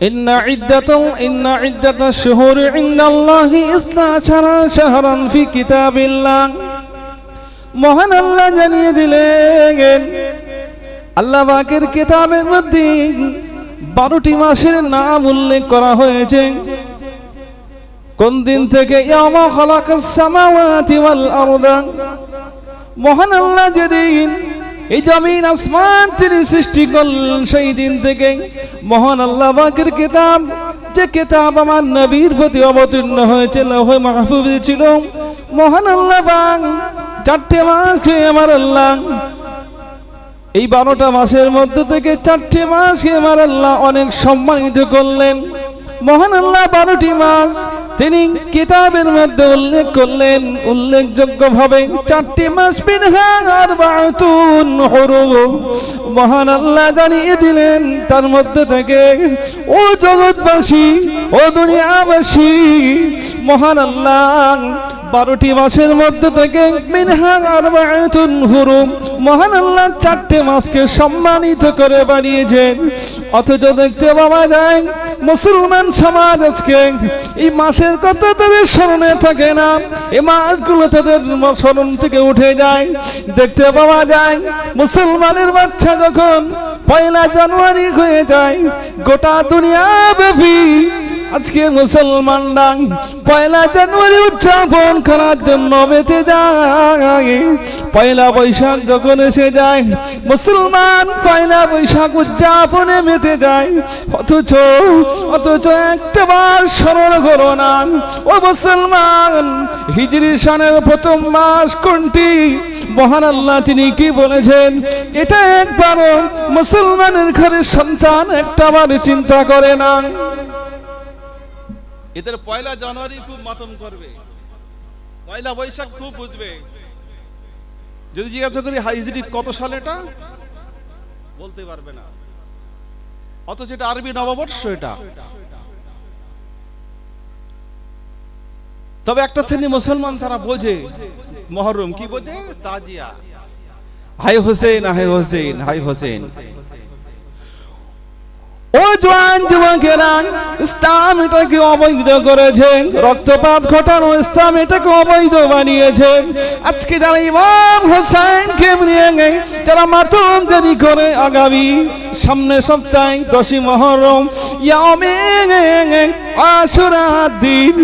ইন্না ইদ্দাতাশ শুহুরি ইনদাল্লাহি 12 শাহরান ফি কিতাবিল্লাহ। মহান আল্লাহ জানিয়ে দিলেন আল্লাহ পাকের কিতাবের মধ্যে 12টি মাসের নাম উল্লেখ করা হয়েছে। কোন দিন থেকে? ইয়ামা খালাকাস সামাওয়াতি ওয়াল আরদা। মহান আল্লাহ যেদিন এই জমিন আসমান তিনি সৃষ্টি করলেন সেই দিন থেকে মহান আল্লাহ পাকের কিতাব, যে কিতাব আমার নবীর প্রতি অবতীর্ণ হয়েছে লৌহে মাহফুজে ছিল, মহান আল্লাহ পাক 4টে মাসকে আমার আল্লাহ এই 12টা মাসের মধ্যে থেকে 4টে মাসকে আমার আল্লাহ অনেক সম্মানিত করলেন। মহান আল্লাহ 12টি মাস তিনি কিতাবের মধ্যে উল্লেখ করলেন উল্লেখযোগ্য ভাবে 4টি মাস মিনহা আরবাতুন হুরুম। মহান আল্লাহ জানিয়ে দিলেন তার মধ্যে থেকে ও জগৎবাসী, ও দুনিয়াবাসী, মহান আল্লাহ 12টি মাসের মধ্যে থেকে মিনহা আরবাতুন হুরুম, মহান আল্লাহ 4টে মাসকে সম্মানিত করে বানিয়েছেন। অথচ দেখতে পাওয়া যায় মুসলমান সমাজ আজকে এই মাসের কথা তাদের স্মরণে থাকে না, এই মাসগুলো তাদের স্মরণ থেকে উঠে যায়। দেখতে পাওয়া যায় মুসলমানের বাচ্চা যখন 1 জানুয়ারি হয়ে যায়, গোটা দুনিয়া ব্যাপী আজকে মুসলমানরা 1 জানুয়ারি উদযাপন করার জন্য মেতে যায়। 1 বৈশাখ যখন এসে যায় মুসলমান 1 বৈশাখ উদযাপনে মেতে যায়। অথচ একটা বার স্মরণ করো না ও মুসলমান, হিজরি সনের প্রথম মাস কোনটি? মহান আল্লাহ তিনি কি বলেছেন? এটা একবারও মুসলমানের ঘরের সন্তান একটাবার চিন্তা করে না। এদের 1 জানুয়ারি খুব মাতম করবে, 1 বৈশাখ খুব বুঝবে। যদি জিজ্ঞাসা করি হিজরি কত সাল, এটা বলতে পারবে না। অথচ এটা আরবি নববর্ষ। এটা তবে একটা শ্রেণী মুসলমান তারা বোঝে মুহররম। কি বোঝে? তাজিয়া, হাই হোসেন, হাই হোসেন, হাই হোসেন। ও জওয়ান যুবকেরা, ইসলাম এটাকে অবৈধ করেছে, রক্তপাত ঘটানো ইসলাম এটাকে অবৈধ বানিয়েছে। আজকে যারা ইমাম হোসেনকে নিয়ে যারা মাতম জারি করে আগামী সামনে সপ্তাহে 10ই মুহররম ইয়ামে আশুরার দিন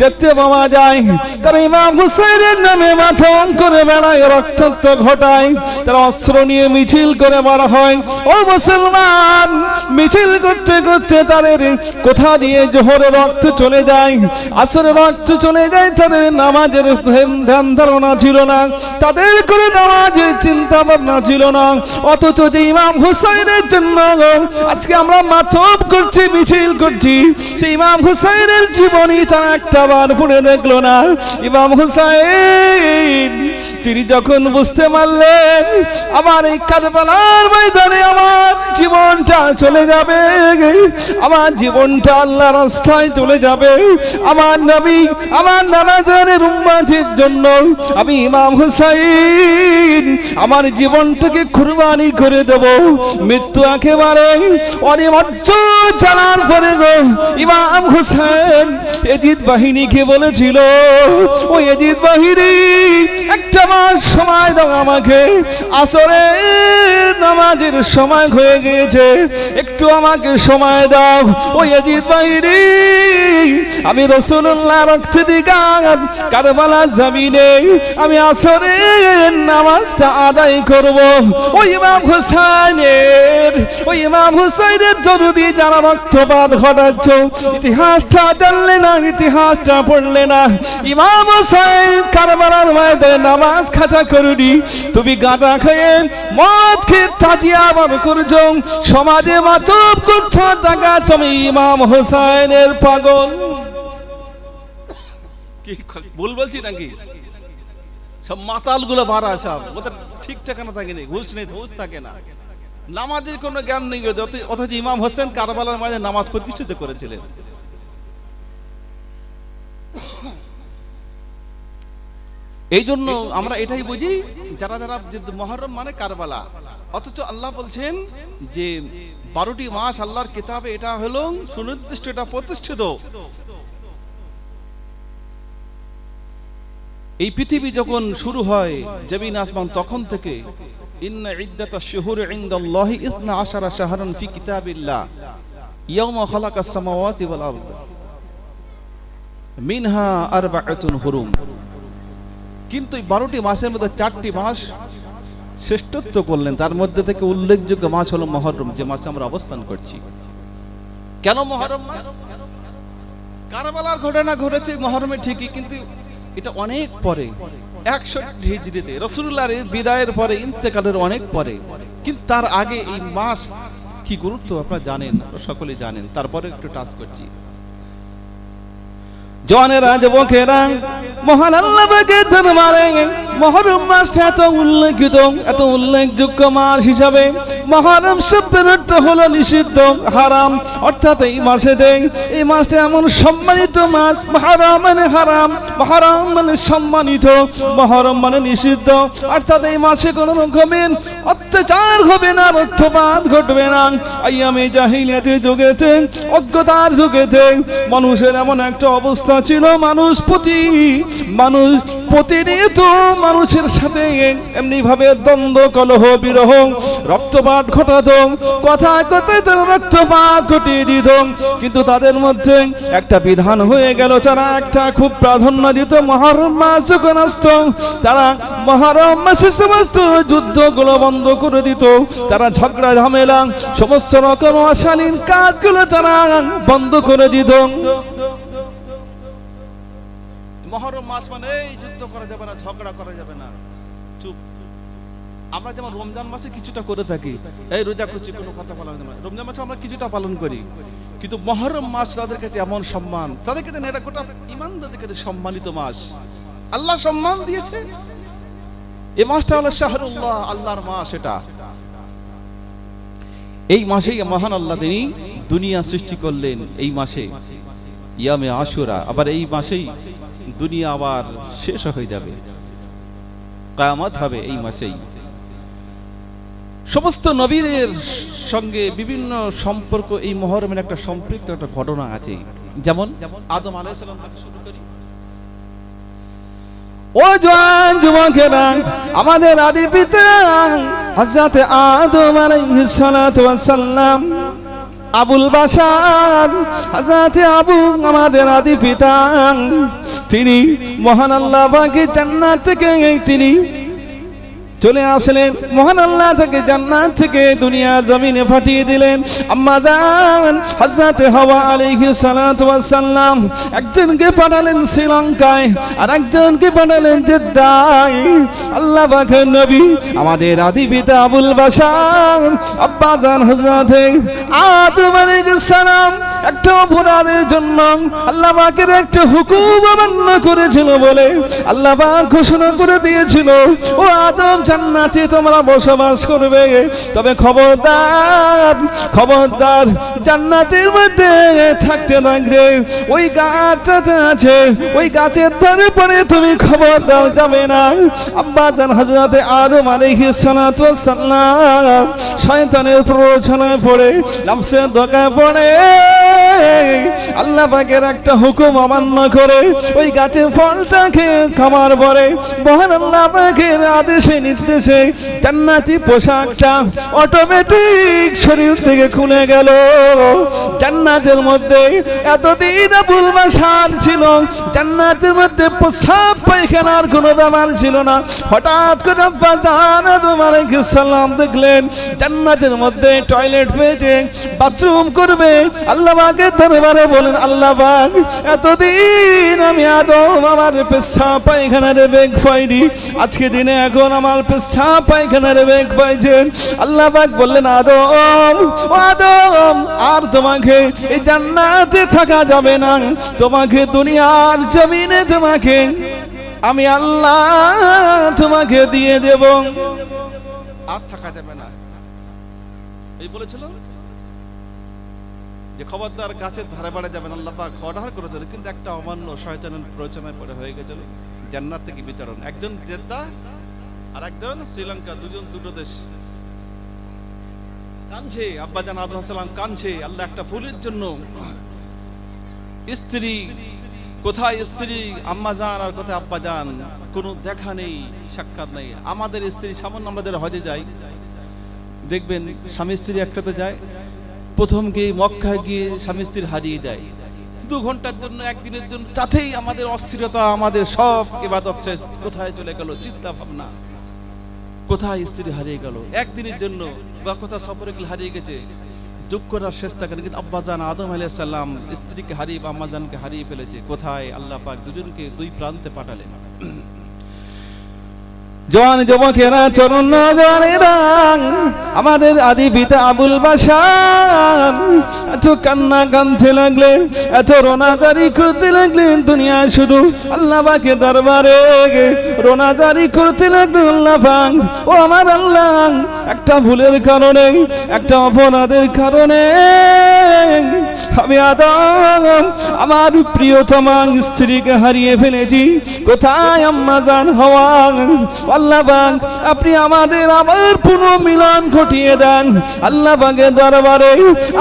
দেখতে পাওয়া যায় তারা ইমাম হুসাইনের নামে মাতম করে বেড়ায়, রক্তাক্ত ঘটায়, তারা অস্ত্র নিয়ে মিছিল করে বেড়া হয়। ও মুসলমান, মিছিল করতে করতে তাদের কোথা দিয়ে জোহরে রক্ত চলে যায়, আসরে রক্ত চলে যায়, তাদের নামাজের ধ্যান ধারণা ছিল না, তাদের করে নামাজের চিন্তা ভাবনা ছিল না। অথচ যে ইমাম হুসাইনের জন্য আজকে আমরা মাতম করছি, মিছিল করছি, সেই ইমাম হুসাইনের জীবনী তারা একটা বার পড়ে দেখলো না। ইমাম হুসাইন তিনি যখন বুঝতে পারলেন আমার এই কারবালার ময়দানে আমার জীবনটা চলে যাবে, আমার জীবনটা আল্লাহর রাস্তায় চলে যাবে, আমার নবী আমার নানা জানের উম্মতের জন্য আমি ইমাম হুসাইন আমার জীবনটাকে কুরবানি করে দেব। মৃত্যু একেবারে অনিবার্য জানার পরে গো ইমাম হুসাইন ইয়াজিদ বাহিনীকে বলেছিল, ও ইয়াজিদ বাহিনী একটা মাস সময় দাও আমাকে, আসরের নামাজের সময় হয়ে গিয়েছে, একটু আমাকে সময় দাও। ও ইয়াজিদ বাহিনী আমি রাসূলুল্লাহ রক্ত দিগার কারবালার জমিনে আমি আসরের নামাজটা আদায় করব। ওই ইমাম হুসাইনের দরুদি যারা রক্তপাত ঘটাচ্ছ, ইতিহাসটা জানলে না, ইতিহাসটা পড়লে না। ইমাম হুসাইন কারবালার ময়দানে নামাজ খাঁচা করুনি, তুমি গাঁজা খেয়ে মদ খেয়ে তাজিয়া বার করছো, সমাজে মাতব করছো, টাকা তুমি ইমাম হুসাইনের পাগল। কি ভুল বলছি নাকি? সব মাতাল গুলো ভাড়া, সব ওদের ঠিক ঠিকানা থাকে না, হুঁশ নেই, হুঁশ থাকে না, নামাজের কোনো জ্ঞান নেই। অথচ ইমাম হোসেন কারবালার মাঝে নামাজ প্রতিষ্ঠিত করেছিলেন। এই জন্য আমরা এটাই বুঝি যারা যারা মুহররম মানে কারবালা। অথচ আল্লাহ বলছেন যে 12টি মাস আল্লাহর কিতাবে এটা হলো সুনির্দিষ্ট, এটা প্রতিষ্ঠিত। এই পৃথিবী যখন শুরু হয় জমিন আসমান, তখন থেকে ইন্না ইদ্দাতাশ শুহুরি ইনদাল্লাহি 12 শাহরান ফি কিতাবিল্লাহ ইয়াওমা খালাকাস সামাওয়াতি ওয়াল আরদ মিনহা আরবাআতুন হুরুম। কিন্তু এই 12টি মাসের মধ্যে 4টি মাস শ্রেষ্ঠত্ব করলেন। তার মধ্যে থেকে উল্লেখযোগ্য মাস হলো মুহররম, যে মাসে আমরা অবস্থান করছি। কেন মুহররম মাস? কারবালার ঘটনা ঘটেছে মুহররমে ঠিকই, কিন্তু এটা অনেক পরে, 61 হিজরিতে, রাসূলুল্লাহর বিদায়ের পরে, ইন্তেকালের অনেক পরে। কিন্তু তার আগে এই মাস কি গুরুত্ব আপনারা জানেন, সকলেই জানেন, তারপরে একটু টাচ করছি। জওয়ানেরা, যুবকেরা, মহান আল্লাহ পাকের দরবারে মুহররম মাসটা এত উল্লেখিত, এত উল্লেখযোগ্য মাস হিসাবে। মুহররম শব্দের অর্থ হলো নিষিদ্ধ, হারাম, অর্থাৎ এই মাসেতে, এই মাসটা এমন সম্মানিত মাস। মুহররম মানে হারাম, মুহররম মানে সম্মানিত, মুহররম মানে নিষিদ্ধ, অর্থাৎ এই মাসে কোনো রকমের অত্যাচার হবে না, রক্তপাত ঘটবে না। আইয়ামে জাহিলিয়াতের যুগেতে, অজ্ঞতার যুগেতে মানুষের এমন একটা অবস্থা ছিল, মানুষ প্রতিনিয়ত মানুষের সাথে এমনি ভাবে দ্বন্দ্ব, কলহ, বিরহ, রক্তপাত ঘটাতো, কথায় কথায় তারা রক্তপাত ঘটিয়ে দিত। কিন্তু তাদের মধ্যে একটা বিধান হয়ে গেল, তারা একটা খুব প্রাধান্য দিত। মুহররম মাস যখন আসত, তারা মুহররম মাসে সমস্ত যুদ্ধগুলো বন্ধ করে দিত, তারা ঝগড়া ঝামেলা, সমস্ত রকম অশালীন কাজগুলো তারা বন্ধ করে দিত। মুহররম মাস মানে এই যুদ্ধ করা যাবে না, ঝগড়া করা যাবে না, চুপ। আমরা যেমন রমজান মাসে কিছুটা করে থাকি, এই রোজা করছি, কোনো কথা বলা যাবে না, রমজান মাসে আমরা কিছুটা পালন করি। কিন্তু মুহররম মাস তাদের কাছে এমন সম্মান, তাদের কাছে এটা গোটা ঈমানদারদের কাছে সম্মানিত মাস, আল্লাহ সম্মান দিয়েছে। এই মাসটা হলো শাহরুল্লাহ, আল্লাহর মাস। এটা এই মাসেই মহান আল্লাহ তিনি দুনিয়া সৃষ্টি করলেন। এই মাসে ইয়ামে আশুরা, আবার এই মাসেই দুনিয়া আবার শেষ হয়ে যাবে, কিয়ামত হবে এই মাসেই। সমস্ত নবীদের সঙ্গে বিভিন্ন সম্পর্ক এই মুহররমের একটা সম্পৃক্ত একটা ঘটনা আছে। যেমন আদম আলাইহিস সালাম থেকে শুরু করি। ও জওয়ান যুবকেরা, আমাদের আদি পিতা হযরত আদম আলাইহিস সালাতু ওয়াস সালাম, আবুল বাশার হযরত আবু, আমাদের আদি পিতা, তিনি মহান আল্লাহ পাকের জান্নাত থেকে তিনি চলে আসলেন। মহান আল্লাহ থেকে জান্নাত থেকে দুনিয়ার জমিনে পাঠিয়ে দিলেন। আম্মা জান হযরত হাওয়া আলাইহিস সালাতু ওয়াস সালাম একজনকে পাঠালেন শ্রীলঙ্কায়, আর একজনকে পাঠালেন জেদ্দায়। আল্লাহ পাকের নবী আমাদের আদি পিতা আবুল বাশার আব্বা জান হযরত আদম আলাইহিস সালাম একটা অপরাধের জন্য আল্লাহ পাকের একটা হুকুম অমান্য করেছিল বলে আল্লাহ পাক ঘোষণা করে দিয়েছিল, ও আদম, জান্নাতে তোমরা বসবাস করবে, তবে খবরদার, খবরদার, জান্নাতের মধ্যে থাকতে থাকবে ওই গাছটা আছে, ওই গাছের ধারে পড়ে তুমি খবরদার যাবে না। আব্বা জান হযরত আদম আলাইহিস সালাতু ওয়াস সালাম শয়তানের প্ররোচনায় পড়ে, নফসের ধোঁকায় পড়ে আল্লাহ পাকের একটা হুকুম অমান্য করে ওই গাছের ফলটা খেয়ে খাওয়ার পরে মহান আল্লাহ পাকের আদেশে নির্দেশে জান্নাতি পোশাকটা অটোমেটিক শরীর থেকে খুলে গেল। জান্নাতের মধ্যে এতদিন আবুল বাশার ছিল, জান্নাতের মধ্যে প্রস্রাব পায়খানার কোনো ব্যাপার ছিল না। হঠাৎ করে আব্বা জান আদম আলাইহিস সালাম দেখলেন জান্নাতের মধ্যে টয়লেট পেয়েছে, বাথরুম করবে। আল্লাহ পাকের দরবারে বলেন, আল্লাহ পাক, এতদিন আমি আদম আমার পেশাব পায়খানার বেগ পাইনি, আজকে দিনে এখন আমার পেশাব পায়খানার বেগ পাইছেন। আল্লাহ পাক বললেন, আদম, ও আদম, আর তোমাকে এই জান্নাতে থাকা যাবে না, তোমাকে দুনিয়ার জমিনে তোমাকে আমি আল্লাহ তোমাকে দিয়ে দেব, আর থাকা যাবে না। এই বলেছিল যে খবরদার গাছের ধারে বাড়ে যাবেন, আল্লাহ পাক অর্ডার করেছিল, কিন্তু একটা অমান্য শয়তানের প্ররোচনায় পড়ে হয়ে গেছিল জান্নাত থেকে বিতরণ। একজন জেদ্দা আর একজন শ্রীলঙ্কা, দুজন দুটো দেশ। কাঁদছে, আব্বাজান আদম আলাইহিস সালাম কাঁদছে আল্লাহ একটা ফুলের জন্য। স্ত্রী কোথায়, স্ত্রী আম্মাজান আর কোথায় আব্বাজান, কোনো দেখা নেই, সাক্ষাৎ নেই। আমাদের স্ত্রী সামান্য আমাদের হজে যাই, দেখবেন স্বামী স্ত্রী একসাথে যায়, প্রথম গিয়ে মক্কায় গিয়ে স্বামী স্ত্রী হারিয়ে যায় 2 ঘন্টার জন্য, একদিনের জন্য, তাতেই আমাদের অস্থিরতা, আমাদের সব ইবাদত শেষ। কোথায় চলে গেল চিন্তা ভাবনা, কোথায় স্ত্রী হারিয়ে গেল একদিনের জন্য, বা কোথাও সফরে গেলে হারিয়ে গেছে, দুঃখ করার চেষ্টা করেন। কিন্তু আব্বাজান আদম আলাইহিস সালাম স্ত্রীকে হারিয়ে, আম্মাজানকে হারিয়ে ফেলেছে। কোথায়? আল্লাহ পাক দুজনকে 2 প্রান্তে পাঠালেন। জওয়ান যুবকেরা, তরুণ নওজওয়ানেরা, আমাদের আদি পিতা আবুল বাশার এত কান্না কাঁদতে লাগলেন, এত রোনাজারি করতে লাগলেন, দুনিয়ায় শুধু আল্লাহ পাকের দরবারে রোনাজারি করতে লাগলেন। আল্লাহ পাক, ও আমার আল্লাহ, একটা ভুলের কারণে, একটা অপরাধের কারণে আমি আদম আমার প্রিয়তমা স্ত্রীকে হারিয়ে ফেলেছি। কোথায় আম্মাজান হাওয়া? আল্লাহ পাক, আপনি আমাদের আবার পুনর্মিলন ঘটিয়ে দেন। আল্লাহ পাকের দরবারে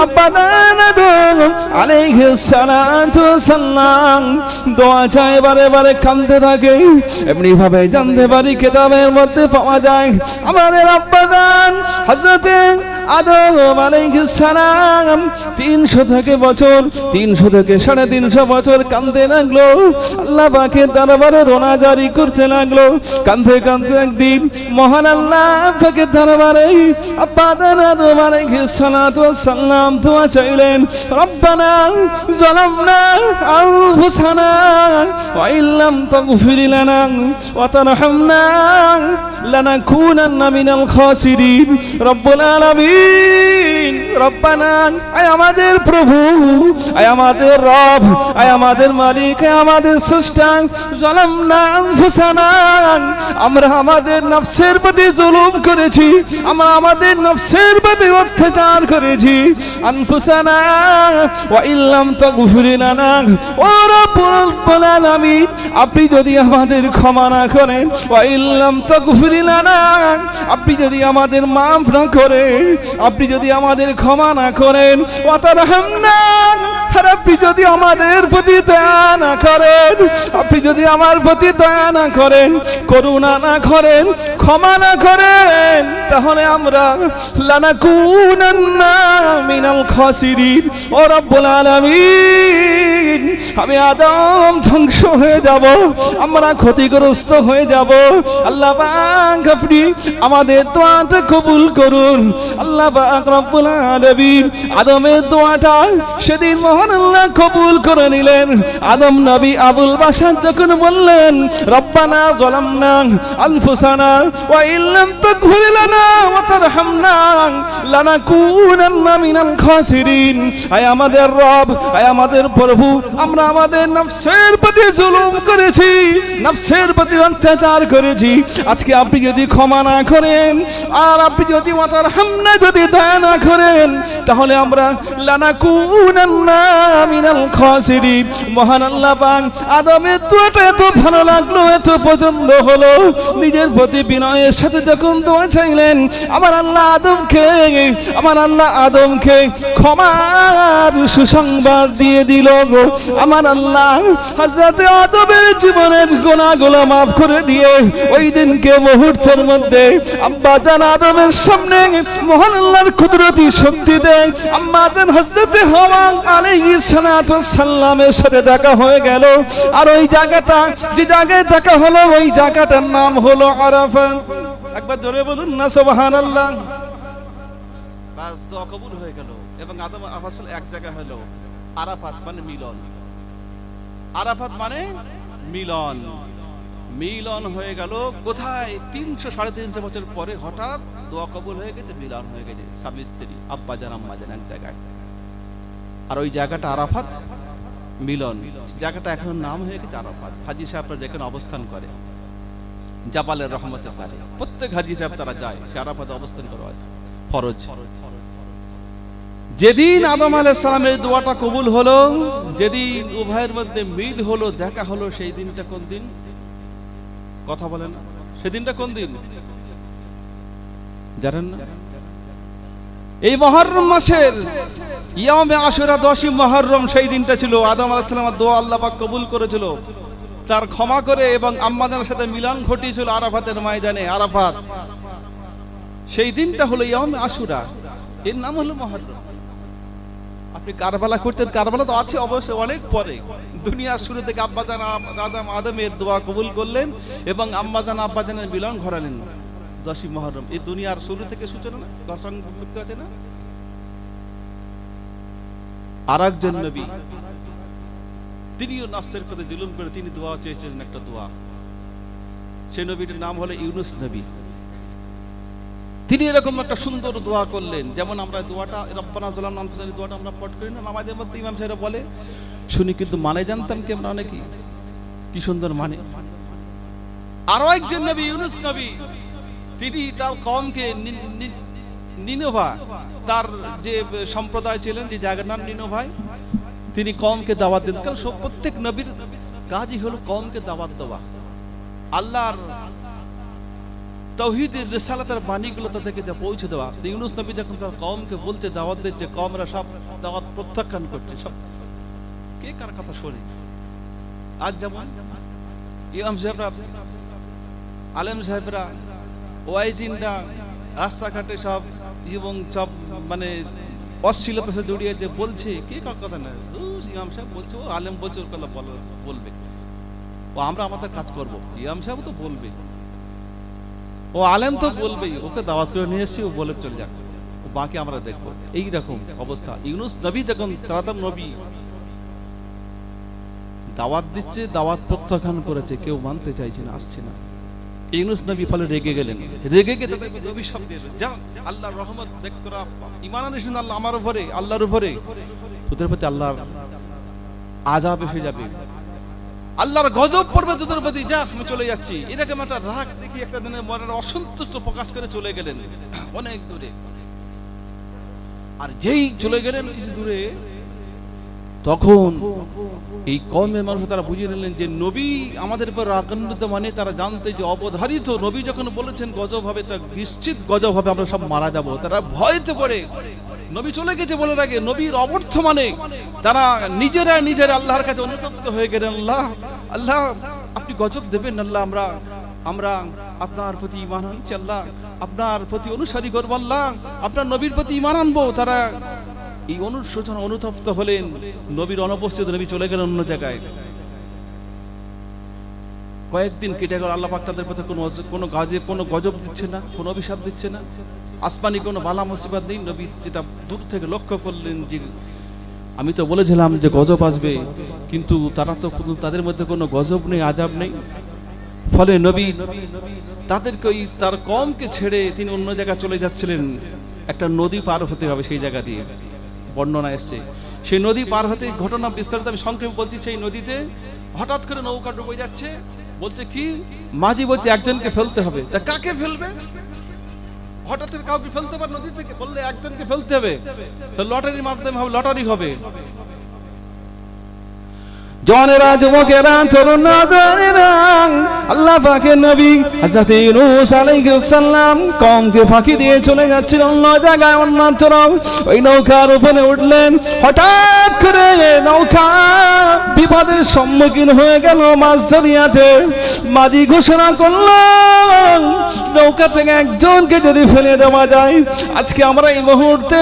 আব্বাজান আদম আলাইহিস সালাতু ওয়াস সালাম দোয়া চায়, বারে বারে কাঁদতে থাকে। এমনি ভাবে জানতে পারি কিতাবের মধ্যে পাওয়া যায়, আমাদের আব্বাজান হযরতে আদম আলাইহিস সালাম 300 থেকে বছর, 300 থেকে 350 বছর কাঁদতে লাগলো, আল্লাহ পাকের দরবারে রোনাজারি করতে লাগলো। কাঁদতে কাঁদতে একদিন মহান আল্লাহ পাকের দরবারে আব্বাজান আদম আলাইহিস সালাতু ওয়াস সালাম দোয়া চাইলেন, রব্বানা যালামনা আনফুসানা ওয়া ইল্লাম তাগফির লানা ওয়া তারহামনা লানাকুনান্না মিনাল খাসিরিন। রব্বুল আলামিন, রব্বানা, আয় আমাদের প্রভু, আয় আমাদের রব, আয় আমাদের মালিক, আয় আমাদের স্রষ্টা, যালামনা আনফুসানা, আমরা আমাদের নফসের প্রতি জুলুম করেছি, আমরা আমাদের নফসের প্রতি অত্যাচার করেছি। আনফুসানা ওয়া ইল্লাম তাগফির লানা, ও রব্বুল আলামিন, আপনি যদি আমাদের ক্ষমা না করেন, ওয়া ইল্লাম তাগফির লানা, আপনি যদি আমাদের মাফ না করেন, আপনি যদি আমাদের ক্ষমা না করেন, ওয়া তারহামনা, আর আপনি যদি আমাদের প্রতি দয়া না করেন, আপনি যদি আমার প্রতি দয়া না করেন, করুণা না করেন, ক্ষমা না করেন, তাহলে আমরা লানাকুনান্না মিনাল খাসিরিন। ও রব্বুল আলামিন, আমি আদম ধ্বংস হয়ে যাব, আমরা ক্ষতিগ্রস্ত হয়ে যাব। আল্লাহ পাক, আপনি আমাদের দোয়াটা কবুল করুন। আল্লাহ পাক রব্বুল আলামিন আদমের দোয়াটা সেদিন মহান আল্লাহ কবুল করে নিলেন। আদম নবী আবুল বাশার যখন বললেন, রব্বানা যালামনা আনফুসানা ওয়া ইল্লাম তাগফির লানা ওয়া তারহামনা লানাকুনান্না মিনাল খাসিরিন, আয় আমাদের রব, আয় আমাদের প্রভু, আমরা আমাদের নফসের প্রতি জুলুম করেছি, নফসের প্রতি অত্যাচার করেছি। আজকে আপনি যদি ক্ষমা না করেন, আর আপনি যদি ওয়া তারহামনা, যদি দয়া না করেন, তাহলে আমরা লানাকুনান্না মিনাল খাসিরিন। মহান আল্লাহ পাক আদমের দোয়াটা এত ভালো লাগলো, এত পছন্দ হলো, নিজের প্রতি বিনয়ের সাথে যখন দোয়া চাইলেন, আমার আল্লাহ আদমকে ক্ষমার সুসংবাদ দিয়ে দিল। আমার আল্লাহ হযরতে আদমের জীবনের গুনাহগুলো মাফ করে দিয়ে ওই দিনকে মুহূর্তের মধ্যে আব্বাজান আদমের সামনে মহান আল্লাহর কুদরতি শক্তি দেয় আম্মাজান হযরতে হাওয়া আলাইহিস সালাতু ওয়াস সালামের সাথে দেখা হয়ে গেল। আর ওই জায়গাটা, যে জায়গায় দেখা হলো, ওই জায়গাটার নাম হলো আরাফাত। একবার জোরে বলুন না সুবহানাল্লাহ। বাস দোয়া কবুল হয়ে গেল এবং আদম আফাসল এক জায়গায় হলো। আরাফাত মানে মিলন, আরাফাত মানে মিলন, মিলন হয়ে গেল। কোথায়? 300-350 বছর পরে হঠাৎ দোয়া কবুল হয়ে গেছে, মিলন হয়ে গেছে স্বামী স্ত্রী, আব্বাজান আম্মাজান এক জায়গায়। আর ওই জায়গাটা আরাফাত, মিলন জায়গাটা এখন নাম হয়ে গেছে আরাফাত। হাজী সাহেবরা যেখানে অবস্থান করে জাবালের রহমতের তারে, প্রত্যেক হাজী সাহেব তারা যায়, সে আরাফাতে অবস্থান করা হয় ফরজ। যেদিন আদম আলাইহিস সালামের দোয়াটা কবুল হলো, যেদিন উভয়ের মধ্যে মিল হলো, দেখা হলো, সেই দিনটা কোন দিন? কথা বলেন না, সেদিনটা কোন দিন জানেন না? এই মুহররম মাসের ইয়ামে আশুরা 10ই মুহররম সেই দিনটা ছিল আদম আলাইহিস সালামের দোয়া আল্লাহ পাক কবুল করেছিল, তার ক্ষমা করে এবং আম্মাজানের সাথে মিলন ঘটিয়েছিল আরাফাতের ময়দানে। আরাফাত সেই দিনটা হলো ইয়ামে আশুরা, এর নাম হলো মুহররম। আপনি কারবালা করছেন, কারবালা তো আছে অবশ্যই অনেক পরে, দুনিয়ার শুরু থেকে আব্বাজান আদমের দোয়া কবুল করলেন এবং আম্মাজান আব্বাজানের মিলন ঘটালেন 10ই মুহররম। এই দুনিয়ার শুরু থেকে সূচনা না, ঘটনা আছে না। আরেকজন নবী তিনিও নাফসের প্রতি জুলুম করে তিনি দোয়া চেয়েছিলেন, একটা দোয়া, সেই নবীটির নাম হলো ইউনুস নবী। তিনি এরকম একটা সুন্দর দোয়া করলেন, যেমন আমরা দোয়াটা রব্বানা যালামনা আনফুসানা দোয়াটা আমরা পাঠ করি না নামাজের মধ্যে, ইমাম সাহেবরা বলে শুনি, কিন্তু মানে জানতাম কি আমরা অনেকে, কি সুন্দর মানে। আরো একজন নবী ইউনুস নবী, তিনি তার কওমকে নিনভা, তার যে সম্প্রদায় ছিলেন, যে জায়গার নাম নিনভায়, তিনি কওমকে দাওয়াত দেন। কারণ প্রত্যেক নবীর কাজই হলো কওমকে দাওয়াত দেওয়া, আল্লাহর তাওহীদের রিসালাতের বাণীগুলো তাদেরকে যা পৌঁছে দেওয়া। ইউনুস নবী যখন তার কওমকে বলতে দাওয়াত দিচ্ছে, কওমরা সব দাওয়াত প্রত্যাখ্যান করছে, সব কে কার কথা শোনে। আজ যেমন ইমাম সাহেবরা, আলেম সাহেবরা, ওয়াইজিনরা রাস্তাঘাটে সব এবং সব মানে অশ্লীলতা সাথে জড়িয়ে যে বলছে, কে কার কথা না, ইমাম সাহেব বলছে, ও আলেম বলছে, ওর কথা বলবে, ও আমরা আমাদের কাজ করবো, ইমাম সাহেব তো বলবে, ও আলেম তো বলবেই, ওকে দাওয়াত করে নিয়ে এসেছি, ও বলে চলে যাক, ও বাকি আমরা দেখবো। এইরকম অবস্থা। ইউনুস নবী যখন তার নবী দাওয়াত দিচ্ছে, দাওয়াত প্রত্যাখ্যান করেছে, কেউ মানতে চাইছে না, আসছে না। ইউনুস নবী ফলে রেগে গেলেন, রেগে গিয়ে তাদেরকে অভিশাপ দিলেন, যা আল্লাহর রহমত দেখ, তোরা ঈমান আনিস না আল্লাহ আমার উপরে, আল্লাহর উপরে, তোদের প্রতি আল্লাহর আযাব এসে যাবে, আল্লাহর গজব পড়বে তোদের প্রতি, যা আমি চলে যাচ্ছি। এরকম একটা রাগ দেখি একটা দিনে মনের অসন্তুষ্ট প্রকাশ করে চলে গেলেন অনেক দূরে। আর যেই চলে গেলেন কিছু দূরে, তখন এই কওমের মানুষ তারা বুঝে নিলেন যে নবী আমাদের উপর রাগান্বিত, মানে তারা জানতে যে অবধারিত নবী যখন বলেছেন গজব হবে, তা নিশ্চিত গজব হবে, আমরা সব মারা যাব। তারা ভয়তে পড়ে, নবী চলে গেছে বলে রাগে, নবীর অবর্তমানে তারা নিজেরা আল্লাহর কাছে অনুতপ্ত হয়ে গেলেন, আল্লাহ আল্লাহ আপনি গজব দেবেন, আল্লাহ আমরা আপনার প্রতি ঈমান আনছি, আল্লাহ আপনার প্রতি অনুসারী করব, আল্লাহ আপনার নবীর প্রতি ঈমান আনবো। তারা এই অনুশোচনা অনুতপ্ত হলেন, নবীর অনুপস্থিত, নবী চলে গেলেন অন্য জায়গায়। কয়েকদিন কেটে গেল, আল্লাহ পাক তাদের প্রতি কোনো গজব দিচ্ছে না, কোনো অভিশাপ দিচ্ছে না, আসমানি কোনো বালা মুসিবত নেই। নবী যেটা দূর থেকে লক্ষ্য করলেন যে আমি তো বলেছিলাম যে গজব আসবে, কিন্তু তারা তো তাদের মধ্যে কোনো গজব নেই, আযাব নেই। ফলে নবী তাদেরকে তার কওমকে ছেড়ে তিনি অন্য জায়গায় চলে যাচ্ছিলেন। একটা নদী পার হতে হবে, সেই জায়গা দিয়ে বর্ণনা এসছে। সেই নদী পার হতে, ঘটনা বিস্তারিত আমি সংক্ষেপে বলছি, সেই নদীতে হঠাৎ করে নৌকা ডুবে যাচ্ছে। বলছে কি, মাঝি বলছে একজনকে ফেলতে হবে। তা কাকে ফেলবে? হঠাৎ কাউকে ফেলতে পারে নদী থেকে? বললে একজনকে ফেলতে হবে, তো লটারির মাধ্যমে হবে, লটারি হবে। জওয়ানেরা, যুবকেরা, তরুণরা, জওয়ানেরা, আল্লাহ পাকের নবী হযরত ইউনূস আলাইহিস সালাম কওমকে ফাঁকি দিয়ে চলে যাচ্ছিল অন্য জায়গায়, অন্যত্র। ওই নৌকার উপরে উঠলেন, হঠাৎ করে নৌকা বিপদের সম্মুখীন হয়ে গেল মাঝ দরিয়াতে। মাঝি ঘোষণা করল, নৌকা থেকে একজনকে যদি ফেলে দেওয়া যায়, আজকে আমরা এই মুহূর্তে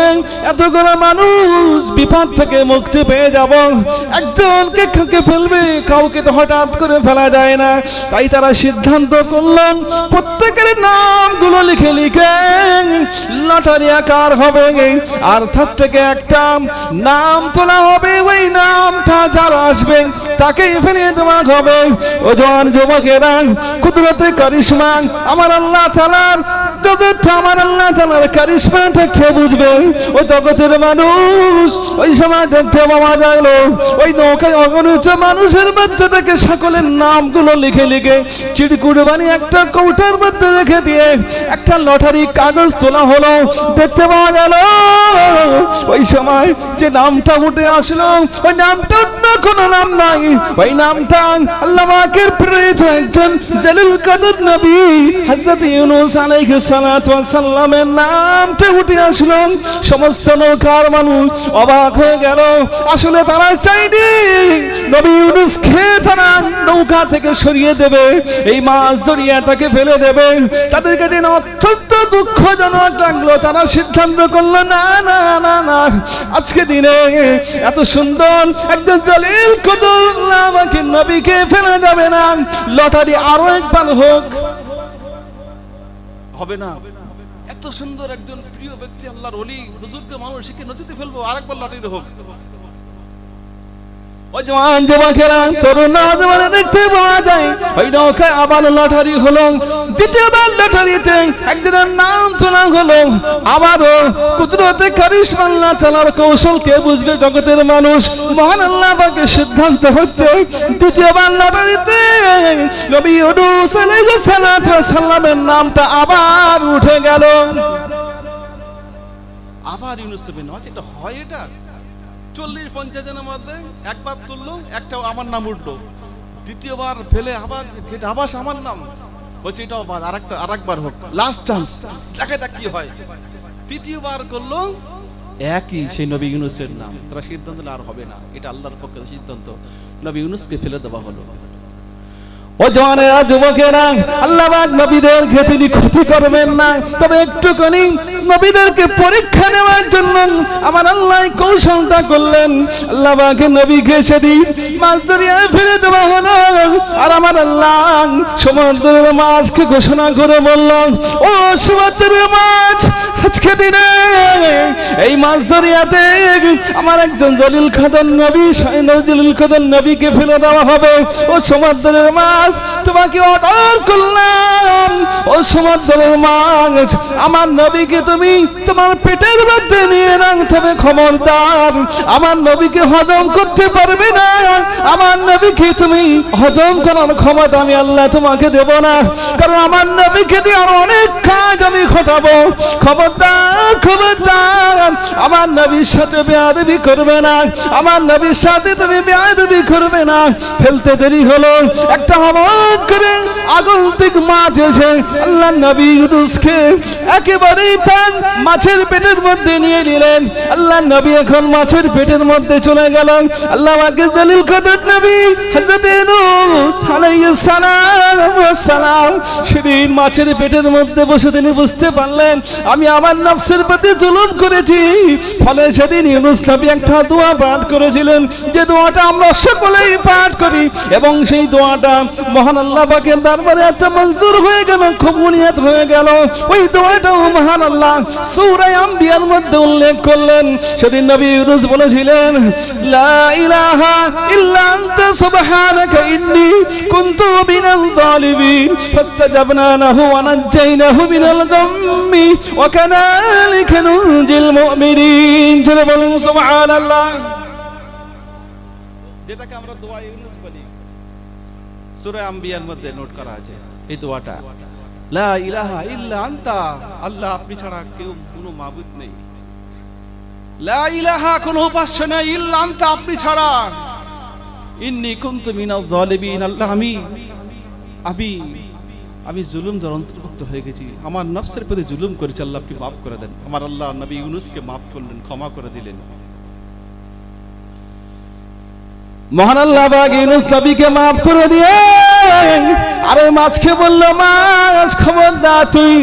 এতগুলো মানুষ বিপদ থেকে মুক্তি পেয়ে যাব। একজনকে ফেলবে, কাউকে তো হঠাৎ করে ফেলা যায় না। তাই তারা সিদ্ধান্ত করলেন, প্রত্যেকের নামগুলো লিখে লিখে লটারি আকার হবে, আর তার থেকে একটা নাম তোলা হবে। ওই নামটা যারা আসবে তাকেই ফেলে দেওয়া হবে। ও জওয়ান যুবকেরা, কুদরতে কারিশমা আমার আল্লাহ তাআলার, জগৎটা আমার আল্লাহ তাআলার কারিশমাটা কে বুঝবে? ও জগতের মানুষ, ওই সময় দেখতে পাওয়া গেল ওই নৌকায় অগণিত মানুষের মধ্যে থেকে সকলের নামগুলো লিখে লিখে চিরকুট বানিয়ে একটা কৌটার মধ্যে রেখে দিয়ে একটা লটারি কাগজ তোলা হলো। দেখতে পাওয়া গেল ওই সময় যে নামটা উঠে আসলো, ওই নামটা অন্য কোনো নাম নাই, ওই নামটা আল্লাহ পাকের প্রেরিত একজন জলিল কদর নবী হযরত ইউনূস আলাইহিস সালামের নামটা উঠে আসলো। সমস্ত নৌকার মানুষ অবাক হয়ে গেল। আসলে তারা চাইনি নবী ইউনূসকে তারা নৌকা থেকে সরিয়ে দেবে, এই মাছ দরিয়া তাকে ফেলে দেবে। তাদের কাছে অত্যন্ত দুঃখজনক লাগলো। তারা সিদ্ধান্ত করলো না না না না, আজকে দিনে এত সুন্দর একজন জলিল কদর আমাকে নবীকে ফেলে যাবে না, লটারি আরো একবার হোক। হবে না, এত সুন্দর একজন প্রিয় ব্যক্তি আল্লাহর ওলি বুজুর্গ মানুষ, একে নদীতে ফেলবো, আরেকবার লটারি হোক। ওই জওয়ান যুবকেরা, তরুণ নওজওয়ান দেখতে পাওয়া যায় ওই নৌকায় আবার লটারি হলো। দ্বিতীয়বার লটারিতে একজনের নাম তোলা হলো। আবারও কুদরতে কারিশমা আল্লাহ তাআলার কৌশল কে বুঝবে জগতের মানুষ। মহান আল্লাহ পাকের সিদ্ধান্ত হচ্ছে দ্বিতীয়বার লটারিতে নবী ইউনূস আলাইহিস সালামের নামটা আবার উঠে গেল। আবার ইউনূস বিন মাত্তা, এটা হয়, এটা 40-50 জনের মধ্যে একবার তুললো, একটা আমার নাম উঠলো। দ্বিতীয়বার ফেলে আবার আবাস আমার নাম হচ্ছে, এটাও বাদ, আরেকবার হোক, লাস্ট চান্স, দেখা যাক কি হয়। তৃতীয়বার করলো, একই সেই নবী ইউনূসের নাম। তারা সিদ্ধান্ত আর হবে না, এটা আল্লাহর পক্ষে সিদ্ধান্ত, নবী ইউনূসকে ফেলে দেওয়া হলো। ও জওয়ানেরা, যুবকেরা, আল্লাহ পাক নবীদেরকে তিনি ক্ষতি করবেন না, তবে একটুখানি নবীদেরকে পরীক্ষা নেওয়ার জন্য আমার আল্লাহ কৌশলটা করলেন। আল্লাহ পাক নবীকে সেদিন মাছ দরিয়ায় ফেলে দেওয়া হলো। আর আমার আল্লাহ সমুদ্রের মাছকে ঘোষণা করে বললেন, ও সমুদ্রের মাছ, আজকে দিনে এই মাছ দরিয়াতে আমার একজন জলিল কদর নবী, জলিল কদর নবীকে ফেলে দেওয়া হবে। ও সমুদ্রের মাছ, তোমাকে অর্ডার করলাম, ও সমুদ্রের মাছ, আমার নবীকে তুমি তোমার পেটের মধ্যে নিয়ে নাও, তবে খবরদার আমার নবীকে হজম করতে পারবে না। আমার নবীকে তুমি হজম করার ক্ষমতা আমি আল্লাহ তোমাকে দেব না, কারণ আমার নবীকে দিয়ে আরো অনেক কাজ আমি ঘটাবো। খবরদার খবরদার, আমার নবীর সাথে বেয়াদবি করবে না, আমার নবীর সাথে তুমি বেয়াদবি করবে না। ফেলতে দেরি হলো, একটা হঠাৎ করে আগন্তুক মাছ এসে আল্লাহ নবী ইউনূসকে একেবারেই তার মাছের পেটের মধ্যে নিয়ে নিলেন। আল্লাহ নবী এখন মাছের পেটের মধ্যে চলে গেলেন। আল্লাহ পাকের জলিল কদর নবী হযরত ইউনূস আলাইহিস সালাম সেদিন মাছের পেটের মধ্যে বসে তিনি বুঝতে পারলেন আমি আমার নফসের প্রতি জুলুম করেছি। ফলে সেদিন ইউনূস নবী একটা দোয়া পাঠ করেছিলেন, যে দোয়াটা আমরা সকলেই পাঠ করি, এবং সেই দোয়াটা মহান আল্লাহ পাকের দরবারে এত মঞ্জুর হয়ে গেল, কবুলিয়ত হয়ে গেল। ওই দোয়াটাও মহান আল্লাহ সূরা আম্বিয়ার মধ্যে উল্লেখ করলেন। সেদিন নবী ইউনূস বলেছিলেন, লা ইলাহা ইল্লা আনতা সুবহানাকা ইন্নী কুনতু মিনাল যালিমিন ফাস্তাজাবনা লাহু ওয়া নাজ্জায়নাহু মিনাল গাম্মি ওয়া কাযালিকা নুনজিল মুমিনিন। জোরে বলুন সুবহানাল্লাহ। যেটাকে আমরা দোয়া ইউনূস বলি, সূরা আম্বিয়ার মধ্যে নোট করা আছে এই দোয়াটা, লা ইলাহা ইল্লা আনতা, আল্লাহ আপনি ছাড়া কেউ কোনো মাবুদ নেই, লা ইলাহা কোনো উপাস্য নেই, ইল্লা আনতা আপনি ছাড়া, ইন্নী কুনতু মিনাল যালিমিন, আল্লাহ আমি জুলুমদের অন্তর্ভুক্ত হয়ে গেছি, আমার নফসের প্রতি জুলুম করেছি, আল্লাহ আপনি মাফ করে দেন। আমার আল্লাহ নবী ইউনূসকে মাফ করলেন, ক্ষমা করে দিলেন। মহান আল্লাহ পাক ইউনূস নবীকে মাফ করে দিয়ে আরে মাছকে বলল, মাছ খবরদার তুই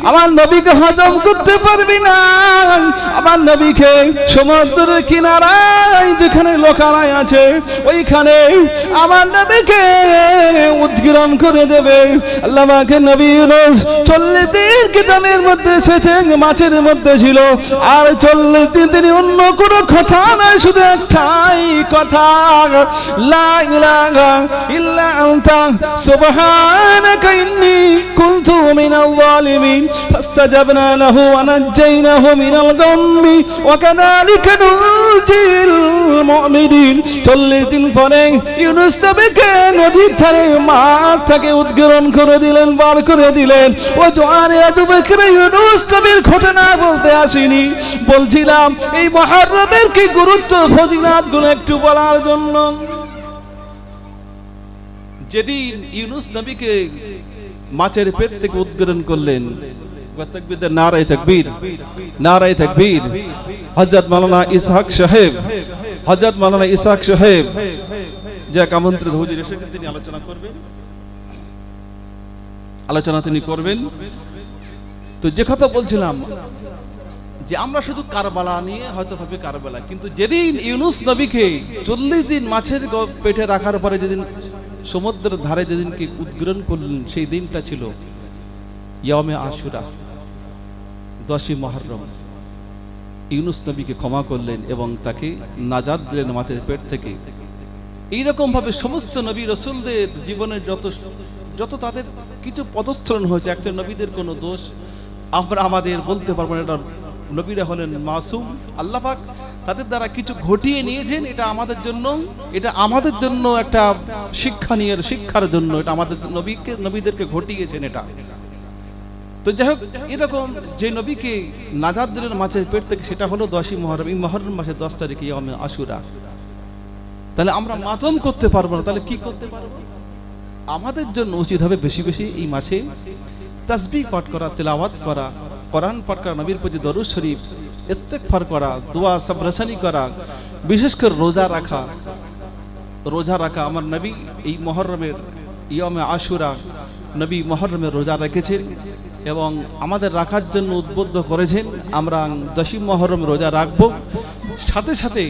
আমার নবীকে হজম করতে পারবি না, আমার নবীকে সমুদ্রের কিনারায় যেখানে লোকালয় আছে ওইখানে আমার নবীকে উৎগীরণ করে দেবে। আল্লাহ পাক নবী ইউনূস 40 দিন কিতাবের মধ্যে এসেছে, মাছের মধ্যে ছিল, আর 40 দিন তিনি অন্য কোনো কথা নয়, শুধু একটাই কথা, লা ইলাহা ইল্লা আনতা সুবহানাকা ইন্নী কুনতু মিনাল যালিমিন ফাস্তাজাবনা লাহু ওয়া নাজ্জায়নাহু মিনাল গাম্মি ওয়া কাযালিকা নুনজিল মুমিনিন। 40 দিন পরে ইউনূস নবীকে নদীর ধারে মাছ থেকে উৎগীরণ করে দিলেন, বার করে দিলেন। ও জওয়ানে যুবকেরা, ইউনূস নবীর ঘটনা বলতে আসিনি, বলছিলাম এই মুহররমের কি গুরুত্ব ফজিলাতগুলো একটু বলার জন্য। যেদিন ইউনূস নবীকে মাছের পেট থেকে উৎগীরণ করলেন, তাকবীর, নারায়ে তাকবীর, নারায়ে তাকবীর। হযরত মাওলানা ইসহাক সাহেব, হযরত মাওলানা ইসহাক সাহেব যে আমন্ত্রিত হুজুর এসেছেন, তিনি আলোচনা করবেন, আলোচনা তিনি করবেন। তো যে কথা বলছিলাম যে আমরা শুধু কারবালা নিয়ে হয়তো ভাবি কারবালা, কিন্তু যেদিন ইউনুস নবীকে 40 দিন মাছের পেটে রাখার পরে যেদিন সমুদ্রের ধারে যেদিনকে উদ্গীরণ করলেন, সেই দিনটা ছিল ইয়ামে আশুরা, 10ই মুহররম। ইউনুস নবীকে ক্ষমা করলেন এবং তাকে নাজাত দিলেন মাছের পেট থেকে। এইরকম ভাবে সমস্ত নবী রাসূলদের জীবনের যত তাদের কিছু পদস্খলন হয়েছে, একটা নবীদের কোনো দোষ আমরা আমাদের বলতে পারবো না। এটা নবীরা হলেন মাসুম, আল্লাহ পাক তাদের দ্বারা কিছু ঘটিয়ে নিয়েছেন। এটা আমাদের জন্য একটা শিক্ষার জন্য এটা আমাদের নবীদেরকে ঘটিয়েছেন এটা। তো যাই হোক, এরকম যে নবীকে নাজাত দিলেন মাছের পেট থেকে, সেটা হলো 10ই মুহররম। এই মুহররম মাসের 10 তারিখে ইয়ামে আশুরা। তাহলে আমরা মাতম করতে পারবো না, তাহলে কি করতে পারবো? আমাদের জন্য উচিত হবে বেশি বেশি এই মাসে তাসবিহ পাঠ করা, তেলাওয়াত করা, কোরআন পাঠ করা, নবীর প্রতি দরুদ শরীফ, ইস্তেগফার করা, দোয়া সাবরাসানি করা, বিশেষ করে রোজা রাখা। আমার নবী এই মুহররমের ইয়ামে আশুরা নবী মুহররমের রোজা রেখেছেন এবং আমাদের রাখার জন্য উদ্বুদ্ধ করেছেন। আমরা 10ই মুহররম রোজা রাখবো, সাথে সাথে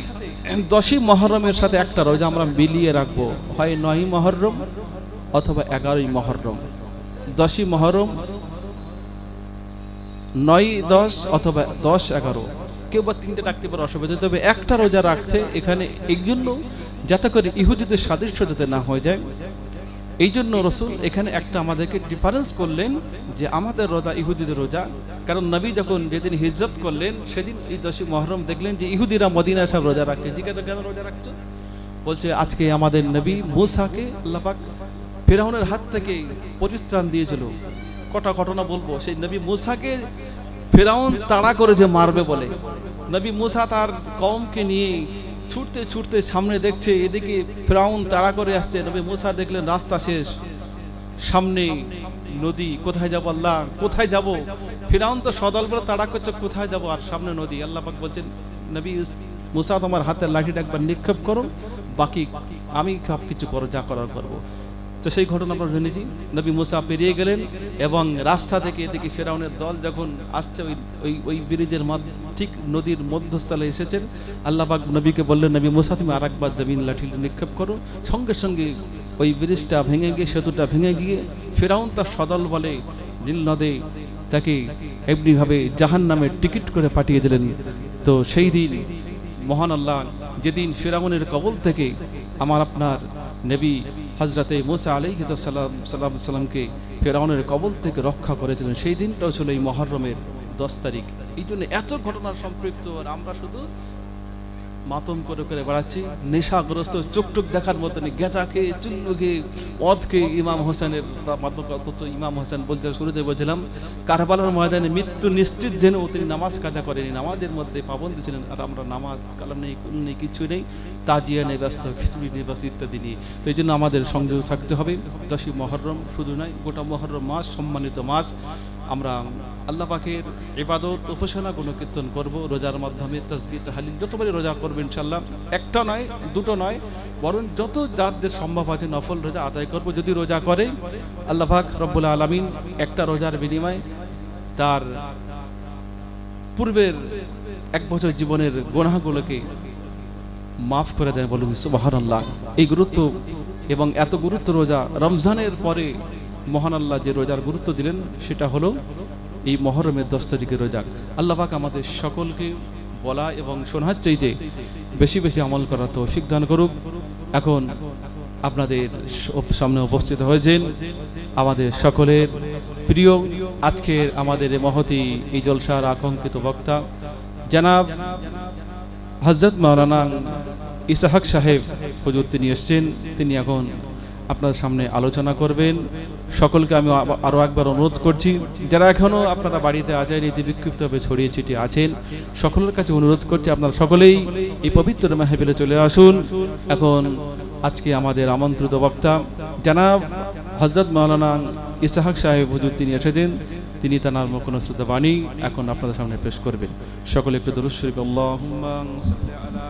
10ই মুহররমের সাথে একটা রোজা আমরা মিলিয়ে রাখবো, হয় 9ই মুহররম অথবা 11ই মুহররম। 10ই মুহররম 9-10 অথবা 10-11, কেউ বা 3টে রাখতে পারে, অসুবিধা। তবে একটা রোজা রাখতে এখানে এই জন্য যাতে করে ইহুদিদের সাদৃশ্য যাতে না হয়ে যায়, এই জন্য রাসূল এখানে একটা আমাদেরকে ডিফারেন্স করলেন যে আমাদের রোজা ইহুদিদের রোজা। কারণ নবী যখন যেদিন হিজরত করলেন সেদিন এই 10ই মুহররম দেখলেন যে ইহুদিরা মদিনায় সব রোজা রাখছে। জিজ্ঞাসা কেন রোজা রাখছো? বলছে আজকে আমাদের নবী মূসাকে আল্লাহ পাক ফিরআউনের হাত থেকে পরিত্রাণ দিয়েছিল। কটা ঘটনা বলবো। সেই নবী মূসাকে ফিরআউন তাড়া করে যে মারবে বলে, নবী মূসা তার কওমকে নিয়ে ছুটতে ছুটতে সামনে দেখছে, এদিকে ফিরআউন তাড়া করে আসছে। নবী মূসা দেখলেন রাস্তা শেষ, সামনে নদী, কোথায় যাব আল্লাহ, কোথায় যাব? ফিরআউন তো সদল বলে তাড়া করছে, কোথায় যাব? আর সামনে নদী। আল্লাহ পাক বলছেন, নবী মূসা তোমার হাতের লাঠিটা একবার নিক্ষেপ করো, বাকি আমি সব কিছু করো, যা করার করবো। তো সেই ঘটনা আমরা জেনেছি। নবী মূসা পেরিয়ে গেলেন এবং রাস্তা থেকে এদিকে ফিরআউনের দল যখন আসছে, ওই ব্রিজের ঠিক নদীর মধ্যস্থলে এসেছেন। আল্লাহ পাক নবীকে বললেন, নবী মূসা তুমি আরেকবার জমিন লাঠি নিক্ষেপ করো। সঙ্গে সঙ্গে ওই ব্রিজটা ভেঙে গিয়ে, সেতুটা ভেঙে গিয়ে ফিরআউন তার সদল বলে নীল নদে তাকে এমনিভাবে জাহান্নামের টিকিট করে পাঠিয়ে দিলেন। তো সেই দিন মহান আল্লাহ যেদিন ফিরআউনের কবল থেকে আমার আপনার নবী হযরতে মূসা আলাইহিস সালামকে ফিরআউনের কবল থেকে রক্ষা করেছিলেন, সেই দিনটাও ছিল এই মুহররমের 10 তারিখ। এই জন্য এত ঘটনার সম্পৃক্ত, আর আমরা শুধু মাতম করে করে বেড়াচ্ছি, নেশাগ্রস্ত, চোখ দেখার মতন, গেঁজা খেয়ে, চুল্লু খেয়ে, মদ খেয়ে। ইমাম হোসেনের ইমাম হোসেন বলতে শুরুতে বলছিলাম, কারবালার ময়দানে মৃত্যু নিশ্চিত জেনেও তিনি নামাজ কাজা করেনি, নামাজের মধ্যে পাবন্দী ছিলেন। আর আমরা নামাজ কালাম নেই, কুল নেই, কিছু নেই, তাজিয়া নেই ব্যস্ত, খিচুড়ি নেই ব্যস্ত, ইত্যাদি নিয়ে। তো এই জন্য আমাদের সংযোগ থাকতে হবে। 10ই মুহররম শুধু নয়, গোটা মুহররম মাস সম্মানিত মাস। আমরা আল্লাহ পাকের ইবাদত, উপাসনা, গুণকীর্তন করব রোজার মাধ্যমে, তাসবিহ তাহলিল যতবারই রোজা করবে ইনশাআল্লাহ। একটা নয়, দুটো নয়, বরং যত যাদের সম্ভব আছে নফল রোজা আদায় করব। যদি রোজা করে আল্লাহ পাক রব্বুল আলামিন একটা রোজার বিনিময়ে তার পূর্বের 1 বছর জীবনের গুনাহগুলোকে মাফ করে দেন। বলুন সুবহানাল্লাহ। এই গুরুত্ব এবং এত গুরুত্ব রোজা রমজানের পরে মহান আল্লাহ যে রোজার গুরুত্ব দিলেন, সেটা হলো এই মুহররমের 10 তারিখের রোজা। আল্লাহ পাক আমাদের সকলকে বলা এবং শোনার চাইতে বেশি বেশি আমল করার তৌফিক দান করুক। এখন আপনাদের সামনে উপস্থিত হয়েছেন আমাদের সকলের প্রিয়, আজকের আমাদের মহতি এই জলসার আকাঙ্ক্ষিত বক্তা জনাব হযরত মাওলানা ইসহাক সাহেব হুজুর। তিনি এসেছেন, তিনি এখন আপনার সামনে আলোচনা করবেন। সকলকে আমি আরো একবার অনুরোধ করছি, যারা এখনো আপনারা বাড়িতে আছেন, নীতি বিক্ষিপ্তভাবে ছড়িয়ে ছিটিয়ে আছেন, সকলের কাছে অনুরোধ করছি আপনারা সকলেই এই পবিত্র মাহফিলে চলে আসুন। এখন আজকে আমাদের আমন্ত্রিত বক্তা জনাব হযরত মাওলানা ইসহাক সাহেব হুজুর তিনি এসেছেন। তিনি তার মুখনসরত বাণী এখন আপনাদের সামনে পেশ করবেন। সকলে একটু দুরূদ শরীফ আল্লাহুম্মা সাল্লি আলা